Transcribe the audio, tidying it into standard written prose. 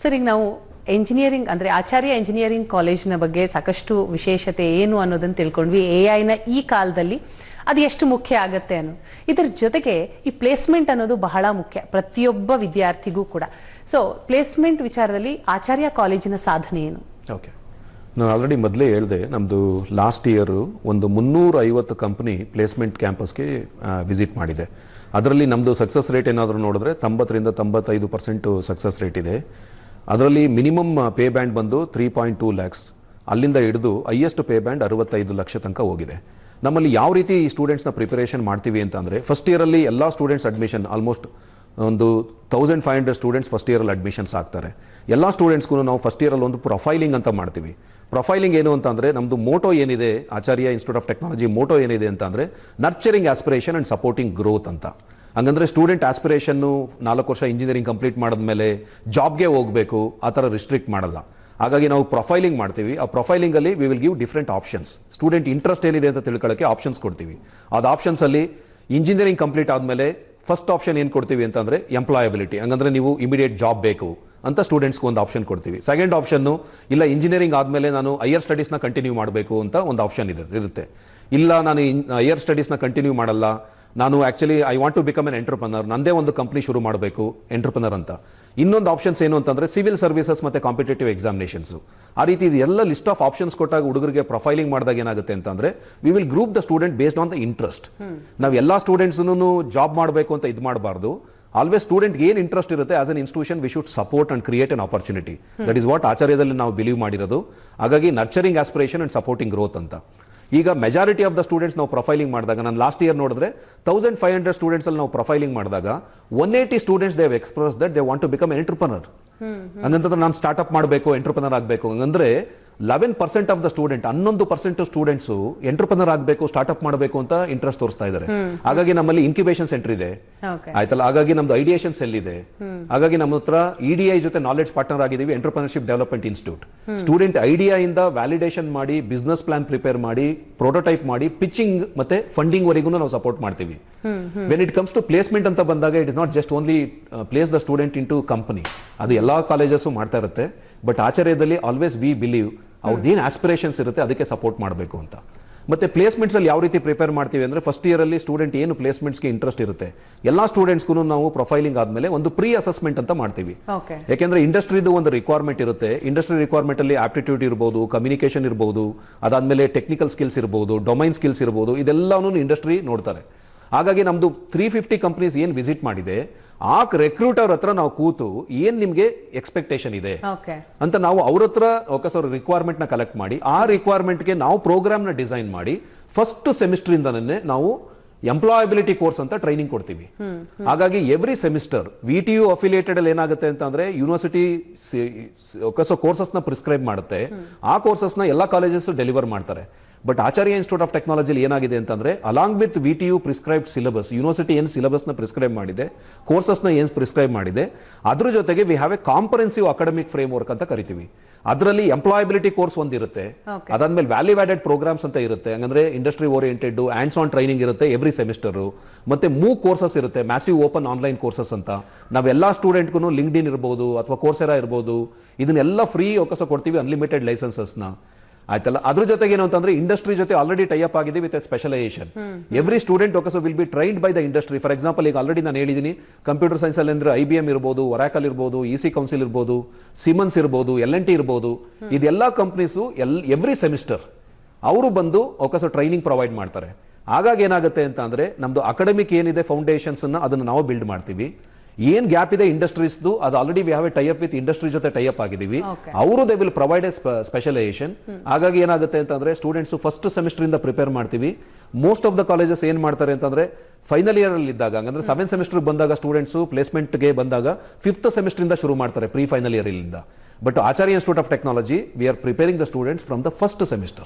Sir, ಈಗ ನಾವು engineering ಅಂದರೆ ಆಚಾರ್ಯ ಎಂಜಿನಿಯರಿಂಗ್ ಕಾಲೇಜಿನ ಬಗ್ಗೆ ಸಾಕಷ್ಟು ವಿಶೇಷತೆ ಏನು ಅನ್ನೋದನ್ನು ತಿಳ್ಕೊಂಡ್ವಿ. AI ನ ಈ ಕಾಲದಲ್ಲಿ ಅದು ಎಷ್ಟು ಮುಖ್ಯ ಆಗುತ್ತೆ ಅನ್ನೋ ಇದರ ಜೊತೆಗೆ ಈ ಪ್ಲೇಸ್ಮೆಂಟ್ ಅನ್ನೋದು ಬಹಳ ಮುಖ್ಯ ಪ್ರತಿಯೊಬ್ಬ ವಿದ್ಯಾರ್ಥಿಗೂ ಕೂಡ. ಸೊ ಪ್ಲೇಸ್ಮೆಂಟ್ ವಿಚಾರದಲ್ಲಿ ಆಚಾರ್ಯ ಕಾಲೇಜಿನ ಸಾಧನೆ ಏನು? ಓಕೆ, ನಾನು ಆಲ್ರೆಡಿ ಮೊದಲೇ ಹೇಳಿದೆ, ನಮ್ಮದು ಲಾಸ್ಟ್ ಇಯರು ಒಂದು 350 ಕಂಪ್ನಿ ಪ್ಲೇಸ್ಮೆಂಟ್ ಕ್ಯಾಂಪಸ್ಗೆ ವಿಸಿಟ್ ಮಾಡಿದೆ. ಅದರಲ್ಲಿ ನಮ್ಮದು ಸಕ್ಸಸ್ ರೇಟ್ ಏನಾದರೂ ನೋಡಿದ್ರೆ 90ರಿಂದ 95% ಸಕ್ಸಸ್ ರೇಟ್ ಇದೆ. ಅದರಲ್ಲಿ ಮಿನಿಮಮ್ ಪೇ ಬ್ಯಾಂಡ್ ಬಂದು 3.2 lakhs, ಅಲ್ಲಿಂದ ಹಿಡಿದು ಹೈಯೆಸ್ಟ್ ಪೇ ಬ್ಯಾಂಡ್ 65 ಲಕ್ಷ ತನಕ ಹೋಗಿದೆ. ನಮ್ಮಲ್ಲಿ ಯಾವ ರೀತಿ ಈ ಸ್ಟೂಡೆಂಟ್ಸ್ನ ಪ್ರಿಪರೇಷನ್ ಮಾಡ್ತೀವಿ ಅಂತ ಅಂದರೆ, ಫಸ್ಟ್ ಇಯರಲ್ಲಿ ಎಲ್ಲ ಸ್ಟೂಡೆಂಟ್ಸ್ ಅಡ್ಮಿಷನ್ ಆಲ್ಮೋಸ್ಟ್ ಒಂದು 1500 ಸ್ಟೂಡೆಂಟ್ಸ್ ಫಸ್ಟ್ ಇಯರಲ್ಲಿ ಅಡ್ಮಿಷನ್ಸ್ ಆಗ್ತಾರೆ. ಎಲ್ಲ ಸ್ಟೂಡೆಂಟ್ಸ್ಗೂ ನಾವು ಫಸ್ಟ್ ಇಯರಲ್ಲಿ ಒಂದು ಪ್ರೊಫೈಲಿಂಗ್ ಅಂತ ಮಾಡ್ತೀವಿ. ಪ್ರೊಫೈಲಿಂಗ್ ಏನು ಅಂತ ಅಂದರೆ, ನಮ್ಮದು ಮೋಟೋ ಏನಿದೆ, ಆಚಾರ್ಯ ಇನ್ಸ್ಟಿಟ್ಯೂಟ್ ಆಫ್ ಟೆಕ್ನಾಲಜಿ ಮೋಟೋ ಏನಿದೆ ಅಂತ ಅಂದರೆ nurturing aspiration and supporting growth ಅಂತ. ಹಂಗಂದ್ರೆ ಸ್ಟೂಡೆಂಟ್ ಆಸ್ಪಿರೇಷನ್ನು 4 ವರ್ಷ ಇಂಜಿನಿಯರಿಂಗ್ ಕಂಪ್ಲೀಟ್ ಮಾಡಿದ್ಮೇಲೆ ಜಾಬ್ಗೆ ಹೋಗಬೇಕು ಆ ಥರ ರಿಸ್ಟ್ರಿಕ್ಟ್ ಮಾಡಲ್ಲ. ಹಾಗಾಗಿ ನಾವು ಪ್ರೊಫೈಲಿಂಗ್ ಮಾಡ್ತೀವಿ. ಆ ಪ್ರೊಫೈಲಿಂಗಲ್ಲಿ we will give different options. Student interest ಏನಿದೆ ಅಂತ ತಿಳ್ಕೊಳ್ಳೋಕ್ಕೆ ಆಪ್ಷನ್ಸ್ ಕೊಡ್ತೀವಿ. ಅದು ಆಪ್ಷನ್ಸಲ್ಲಿ ಇಂಜಿನಿಯರಿಂಗ್ ಕಂಪ್ಲೀಟ್ ಆದಮೇಲೆ ಫಸ್ಟ್ ಆಪ್ಷನ್ ಏನು ಕೊಡ್ತೀವಿ ಅಂತಂದರೆ ಎಂಪ್ಲಾಯಬಿಲಿಟಿ. ಹಂಗಂದ್ರೆ ನೀವು ಇಮಿಡಿಯೇಟ್ ಜಾಬ್ ಬೇಕು ಅಂತ ಸ್ಟೂಡೆಂಟ್ಸ್ಗೆ ಒಂದು ಆಪ್ಷನ್ ಕೊಡ್ತೀವಿ. ಸೆಕೆಂಡ್ ಆಪ್ಷನ್ನು, ಇಲ್ಲ ಇಂಜಿನಿಯರಿಂಗ್ ಆದಮೇಲೆ ನಾನು ಹೈಯರ್ ಸ್ಟಡೀಸ್ನ ಕಂಟಿನ್ಯೂ ಮಾಡಬೇಕು ಅಂತ ಒಂದು ಆಪ್ಷನ್ ಇರುತ್ತೆ. ಇಲ್ಲ ನಾನು ಹೈಯರ್ ಸ್ಟಡೀಸ್ನ ಕಂಟಿನ್ಯೂ ಮಾಡಲ್ಲ, ನಾನು actually I want to become an entrepreneur, ನಂದೇ ಒಂದು ಕಂಪ್ನಿ ಶುರು ಮಾಡಬೇಕು ಎಂಟರ್ಪ್ರನರ್ ಅಂತ. ಇನ್ನೊಂದು ಆಪ್ಷನ್ಸ್ ಏನು ಅಂತಂದರೆ ಸಿವಿಲ್ ಸರ್ವಿಸಸ್ ಮತ್ತು ಕಾಂಪಿಟೇಟಿವ್ ಎಕ್ಸಾಮಿನೇಷನ್ಸು. ಆ ರೀತಿ ಇದು ಎಲ್ಲ ಲಿಸ್ಟ್ ಆಫ್ ಆಪ್ಷನ್ಸ್ ಕೊಟ್ಟಾಗ ಹುಡುಗರಿಗೆ ಪ್ರೊಫೈಲಿಂಗ್ ಮಾಡಿದಾಗ ಏನಾಗುತ್ತೆ ಅಂತಂದರೆ, we will group the student based on the interest. ನಾವು ಎಲ್ಲ ಸ್ಟೂಡೆಂಟ್ಸ್ನು ಜಾಬ್ ಮಾಡಬೇಕು ಅಂತ ಇದು ಮಾಡಬಾರ್ದು. ಆಲ್ವೇಸ್ ಸ್ಟೂಡೆಂಟ್ಗೆ ಏನು ಇಂಟ್ರೆಸ್ಟ್ ಇರುತ್ತೆ as an institution we should support and create an opportunity. That is what ಆಚಾರ್ಯದಲ್ಲಿ ನಾವು ಬಿಲೀವ್ ಮಾಡಿರೋದು. ಹಾಗಾಗಿ nurturing aspiration and supporting growth ಅಂತ. ಈಗ ಮೆಜಾರಿಟಿ ಆಫ್ ದ ಸ್ಟೂಡೆಂಟ್ಸ್ ನಾವು ಪ್ರೊಫೈಲಿಂಗ್ ಮಾಡಿದಾಗ, ನಾನು ಲಾಸ್ಟ್ ಇಯರ್ ನೋಡಿದ್ರೆ 1500 ಸ್ಟೂಡೆಂಟ್ಸ್ ಅಲ್ಲಿ ನಾವು ಪ್ರೊಫೈಲಿಂಗ್ ಮಾಡಿದಾಗ 180 students they have express that they want to become an entrepreneur. ಹಂಗಂತಂದ್ರೆ ನಾನು ಸ್ಟಾರ್ಟ್ಅಪ್ ಮಾಡಬೇಕು, ಎಂಟರ್ಪ್ರನರ್ ಆಗಬೇಕು. ಹಂಗಂದ್ರೆ 11% of the student, 11% students entrepreneur ಆಗಬೇಕು, ಸ್ಟಾರ್ಟ್ಅಪ್ ಮಾಡಬೇಕು ಅಂತ ಇಂಟ್ರೆಸ್ಟ್ ತೋರಿಸ್ತಾ ಇದ್ದಾರೆ. ಹಾಗಾಗಿ ನಮ್ಮಲ್ಲಿ ಇನ್ಕ್ಯುಬೇಷನ್ ಸೆಂಟರ್ ಇದೆ, ಆಯ್ತಲ್ಲ. ಹಾಗಾಗಿ ನಮ್ದು ಐಡಿಯೇಷನ್ ಸೆಲ್ ಇದೆ. ಹಾಗಾಗಿ ನಮ್ಮ ಹತ್ರ EDI ಜೊತೆ ನಾಲೆಡ್ಜ್ ಪಾರ್ಟ್ನರ್ ಆಗಿದ್ದೀವಿ, entrepreneurship development institute. Student idea ಇಂದ ವ್ಯಾಲಿಡೇಷನ್ ಮಾಡಿ, ಬಿಸ್ನೆಸ್ ಪ್ಲಾನ್ ಪ್ರಿಪೇರ್ ಮಾಡಿ, ಪ್ರೋಟೋಟೈಪ್ ಮಾಡಿ, ಪಿಚಿಂಗ್ ಮತ್ತೆ ಫಂಡಿಂಗ್ ವರೆಗೂ ನಾವು ಸಪೋರ್ಟ್ ಮಾಡ್ತೀವಿ. When it comes to placement ಅಂತ ಬಂದಾಗ, it is not just only place the student in to company. ಅದು ಎಲ್ಲಾ ಕಾಲೇಜಸ್ ಮಾಡ್ತಾ ಇರುತ್ತೆ. ಬಟ್ ಆಚಾರ್ಯದಲ್ಲಿ ಆಲ್ವೇಸ್ ವಿ ಬಿಲೀವ್ ಅವ್ರದ್ದೇನು ಆಸ್ಪಿರೇಷನ್ಸ್ ಇರುತ್ತೆ ಅದಕ್ಕೆ ಸಪೋರ್ಟ್ ಮಾಡಬೇಕು ಅಂತ. ಮತ್ತೆ ಪ್ಲೇಸ್ಮೆಂಟ್ಸ್ ಅಲ್ಲಿ ಯಾವ ರೀತಿ ಪ್ರಿಪೇರ್ ಮಾಡ್ತೀವಿ ಅಂದ್ರೆ, ಫಸ್ಟ್ ಇಯರ್ ಅಲ್ಲಿ ಸ್ಟೂಡೆಂಟ್ ಏನು ಪ್ಲೇಸ್ಮೆಂಟ್ಸ್ಗೆ ಇಂಟ್ರೆಸ್ಟ್ ಇರುತ್ತೆ ಎಲ್ಲಾ ಸ್ಟೂಡೆಂಟ್ಸ್ಗೂ ನಾವು ಪ್ರೊಫೈಲಿಂಗ್ ಆದ್ಮೇಲೆ ಒಂದು ಪ್ರೀ ಅಸೆಸ್ಮೆಂಟ್ ಅಂತ ಮಾಡ್ತೀವಿ. ಯಾಕೆಂದ್ರೆ ಇಂಡಸ್ಟ್ರಿದು ಒಂದು ರಿಕ್ವೈರ್ಮೆಂಟ್ ಇರುತ್ತೆ. ಇಂಡಸ್ಟ್ರಿ ರಿಕ್ವೈರ್ಮೆಂಟ್ ಅಲ್ಲಿ ಆಪ್ಟಿಟ್ಯೂಡ್ ಇರಬಹುದು, ಕಮ್ಯುನಿಕೇಶನ್ ಇರಬಹುದು, ಅದಾದ್ಮೇಲೆ ಟೆಕ್ನಿಕಲ್ ಸ್ಕಿಲ್ಸ್ ಇರಬಹುದು, ಡೊಮೈನ್ ಸ್ಕಿಲ್ಸ್ ಇರಬಹುದು, ಇದೆಲ್ಲನೂ ಇಂಡಸ್ಟ್ರಿ ನೋಡ್ತಾರೆ. ಹಾಗಾಗಿ ನಮ್ದು 350 ಕಂಪನೀಸ್ ಏನ್ ವಿಸಿಟ್ ಮಾಡಿದೆ, ಆ ರೆಕ್ರೂಟರ್ ಹತ್ರ ನಾವು ಕೂತು ಏನ್ ನಿಮ್ಗೆ ಎಕ್ಸ್ಪೆಕ್ಟೇಷನ್ ಇದೆ ಅಂತ ನಾವು ಅವ್ರ ಹತ್ರ ರಿಕ್ವೈರ್ಮೆಂಟ್ ನ ಕಲೆಕ್ಟ್ ಮಾಡಿ, ಆ ರಿಕ್ವೈರ್ಮೆಂಟ್ಗೆ ನಾವು ಪ್ರೋಗ್ರಾಮ್ ನ ಡಿಸೈನ್ ಮಾಡಿ ಫಸ್ಟ್ ಸೆಮಿಸ್ಟರ್ ಇಂದನೇ ನಾವು ಎಂಪ್ಲಾಯಬಿಲಿಟಿ ಕೋರ್ಸ್ ಅಂತ ಟ್ರೈನಿಂಗ್ ಕೊಡ್ತೀವಿ. ಹಾಗಾಗಿ ಎವ್ರಿ ಸೆಮಿಸ್ಟರ್ VTU ಅಫಿಲಿಯೇಟೆಡ್ ಅಲ್ಲಿ ಏನಾಗುತ್ತೆ ಅಂತಂದ್ರೆ, ಯೂನಿವರ್ಸಿಟಿ ಕೋರ್ಸಸ್ ನ ಪ್ರಿಸ್ಕ್ರೈಬ್ ಮಾಡುತ್ತೆ. ಆ ಕೋರ್ಸಸ್ ನ ಎಲ್ಲಾ ಕಾಲೇಜಸ್ ಡೆಲಿವರ್ ಮಾಡ್ತಾರೆ. ಬಟ್ ಆಚಾರ್ಯ ಇನ್ಸ್ಟಿಟ್ಯೂಟ್ ಆಫ್ ಟೆಕ್ನಾಲಜಿಲಿ ಏನಾಗಿದೆ ಅಂತಂದ್ರೆ, along with VTU prescribed syllabus, university ಏನು ಸಿಲೆಬಸ್ ನ ಪ್ರಿಸ್ಕ್ರೈಬ್ ಮಾಡಿದೆ, ಕೋರ್ಸಸ್ ನ ಏನು ಪ್ರಿಸ್ಕ್ರೈಬ್ ಮಾಡಿದೆ, ಅದ್ರ ಜೊತೆಗೆ we have A comprehensive academic frame work ಅಂತ ಕರಿತೀವಿ. ಅದರಲ್ಲಿ ಎಂಪ್ಲಾಯಬಿಲಿಟಿ ಕೋರ್ಸ್ ಒಂದಿರುತ್ತೆ, ಅದಾದ್ಮೇಲೆ ವ್ಯಾಲ್ಯೂ ಆಡೆಡ್ ಪ್ರೋಗ್ರಾಮ್ಸ್ ಅಂತ ಇರುತ್ತೆ. ಹಂಗಂದ್ರೆ industry oriented hands on training ಇರುತ್ತೆ ಎವ್ರಿ ಸೆಮಿಸ್ಟರ್. ಮತ್ತೆ ಮೂಕ್ ಕೋರ್ಸಸ್ ಇರುತ್ತೆ, ಮ್ಯಾಸಿವ್ ಓಪನ್ ಆನ್ಲೈನ್ ಕೋರ್ಸಸ್ ಅಂತ. ನಾವೆಲ್ಲಾ ಸ್ಟೂಡೆಂಟ್ಗೂ ಲಿಂಕ್ಡ್ಇನ್ ಇರ್ಬೋದು ಅಥವಾ ಕೋರ್ಸೆರಾ ಇರ್ಬೋದು, ಇದನ್ನೆಲ್ಲ ಫ್ರೀ ಅವಕಾಶ ಕೊಡ್ತೀವಿ, ಅನ್ಲಿಮಿಟೆಡ್ ಲೈಸೆನ್ಸಸ್ ನ, ಆಯ್ತಲ್ಲ. ಅದ್ರ ಜೊತೆಗೆ ಏನು ಅಂತಂದ್ರೆ, ಇಂಡಸ್ಟ್ರಿ ಜೊತೆ ಆಲ್ರೆಡಿ ಟೈಅಪ್ ಆಗಿದೆ with specialisation. Every student will be trained by the industry. For example, ಈಗ ಆಲ್ರೆಡಿ ನಾನು ಹೇಳಿದ್ದೀನಿ, ಕಂಪ್ಯೂಟರ್ ಸೈನ್ಸ್ ಅಲ್ಲಿ ಅಂದ್ರೆ IBM ಇರ್ಬೋದು, ಒರಾಕಲ್ ಇರ್ಬೋದು, EC ಕೌನ್ಸಿಲ್ ಇರ್ಬೋದು, ಸಿಮನ್ಸ್ ಇರ್ಬೋದು, L&T ಇರ್ಬೋದು, ಇದೆಲ್ಲ ಕಂಪ್ನೀಸು ಎವ್ರಿ ಸೆಮಿಸ್ಟರ್ ಅವರು ಬಂದು ಟ್ರೈನಿಂಗ್ ಪ್ರೊವೈಡ್ ಮಾಡ್ತಾರೆ. ಹಾಗಾಗಿ ಏನಾಗುತ್ತೆ ಅಂತ ಅಂದ್ರೆ, ನಮ್ದು ಅಕಾಡೆಮಿಕ್ ಏನಿದೆ ಫೌಂಡೇಶನ್ಸ್ ಅದನ್ನ ನಾವು ಬಿಲ್ಡ್ ಮಾಡ್ತೀವಿ. ಏನ್ ಗ್ಯಾಪ್ ಇದೆ ಇಂಡಸ್ಟ್ರೀಸ್ದು, ಅದು already we have A tie-up with industry ಜೊತೆ ಟೈಅಪ್ ಆಗಿದ್ದೀವಿ. ಅವರು they will provide A specialisation. ಹಾಗಾಗಿ ಏನಾಗುತ್ತೆ ಅಂತಂದ್ರೆ, ಸ್ಟೂಡೆಂಟ್ಸ್ ಫಸ್ಟ್ ಸೆಮಿಸ್ಟರ್ ಇಂದ ಪ್ರಿಪೇರ್ ಮಾಡ್ತೀವಿ. ಮೋಸ್ಟ್ ಆಫ್ ದ ಕಾಲೇಜಸ್ ಏನ್ ಮಾಡ್ತಾರೆ ಅಂತಂದ್ರೆ, ಫೈನಲ್ ಇಯರ್ ಅಲ್ಲಿ ಇದ್ದಾಗ, ಅಂದ್ರೆ 7th ಸೆಮಿಸ್ಟರ್ ಬಂದಾಗ ಸ್ಟೂಡೆಂಟ್ಸ್ ಪ್ಲೇಸ್ಮೆಂಟ್ಗೆ ಬಂದಾಗ 5th ಸೆಮಿಸ್ಟರ್ ಇಂದ ಶುರು ಮಾಡ್ತಾರೆ, ಪ್ರೀ ಫೈನಲ್ ಇಯರ್ ಇಂದ. But Acharya institute of technology we are preparing the students from the first semester.